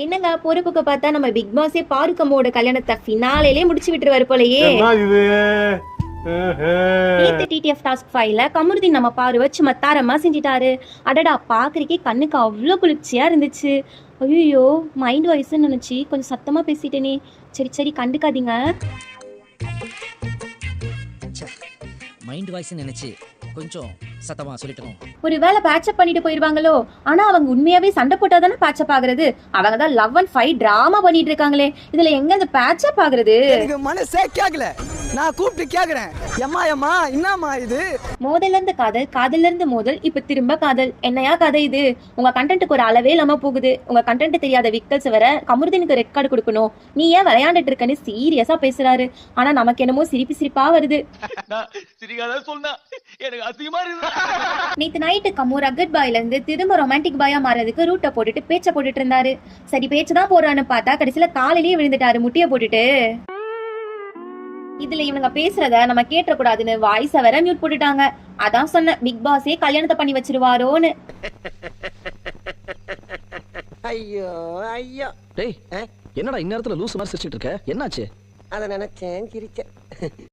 என்னங்க பொறுப்புக்கு பார்த்தா நம்ம பிக் பாஸே பாருக்கமோட கல்யாணத்தை ஃபினாலேயே முடிச்சு விட்டுருவாரு போலயே. நேத்து டிடிஎஃப் டாஸ்க் ஃபைவ்ல கமருதீன் நம்ம பாரு வச்சு மத்தாரமா செஞ்சிட்டாரு. அடடா பாக்குறதுக்கே கண்ணுக்கு அவ்வளோ குளிர்ச்சியா இருந்துச்சு. ஐயோ மைண்ட் வாய்ஸ்ன்னு நினைச்சு கொஞ்சம் சத்தமா பேசிட்டேனே. சரி சரி கண்டுக்காதீங்க. மைண்ட் வாய்ஸ் நினைச்சு கொஞ்சம் சத்தமா சொல்லிட்டோம். ஒரு வேளை பேட்சப் பண்ணிட்டு போயிருவாங்களோ. ஆனா அவங்க உண்மையாவே சண்டை போட்டாதானே பேட்சப் ஆகுறது. அவங்க தான் லவ் அண்ட் ஃபைட் டிராமா பண்ணிட்டு இருக்காங்களே. இதுல எங்க இந்த பேட்சப் ஆகுறது? எனக்கு மனசே கேக்கல. நான் கூப்பிட்டு கேக்குறேன், எம்மா எம்மா என்னம்மா இது? மோதல்ல இருந்து காதல், காதல்ல இருந்து மோதல், இப்ப திரும்ப காதல். என்னையா கதை இது? உங்க கண்டென்ட்டுக்கு ஒரு அளவே இல்லாம போகுது. உங்க கண்டென்ட் தெரியாத விக்கல்ஸ் வர கமருதீனுக்கு ரெட் கார்டு கொடுக்கணும். நீ ஏன் விளையாண்டுட்டு இருக்கன்னு சீரியஸா பேசுறாரு. ஆனா நமக்கு என்னமோ சிரிப்பு சிரிப்பா வருது. நேத்து நைட்டு கமு ரகட் பாய்ல இருந்து திரும்ப ரொமான்டிக் பாயா மாறதுக்கு ரூட்டை போட்டுட்டு பேச்ச போட்டுட்டு இருந்தாரு. சரி பேச்சுதான் போறான்னு பார்த்தா கடைசியில காலையிலேயே விழுந்துட்டாரு முட்டிய போட்டுட்டு. இதுல இவங்க பேசுறத நம்ம கேட்ட கூடாதுன்னு வாய்ஸ வேற மியூட் போட்டுட்டாங்க. அதான் சொன்ன பிக் பாஸே கல்யாணத்தை பண்ணி வச்சிருவாரோன்னு. ஐயோ ஐயோ. டேய் என்னடா இந்நேரத்துல லூசு மாதிரி சிரிச்சிட்டு இருக்க? என்னாச்சு? அத நினைச்சேன் சிரிச்சேன்.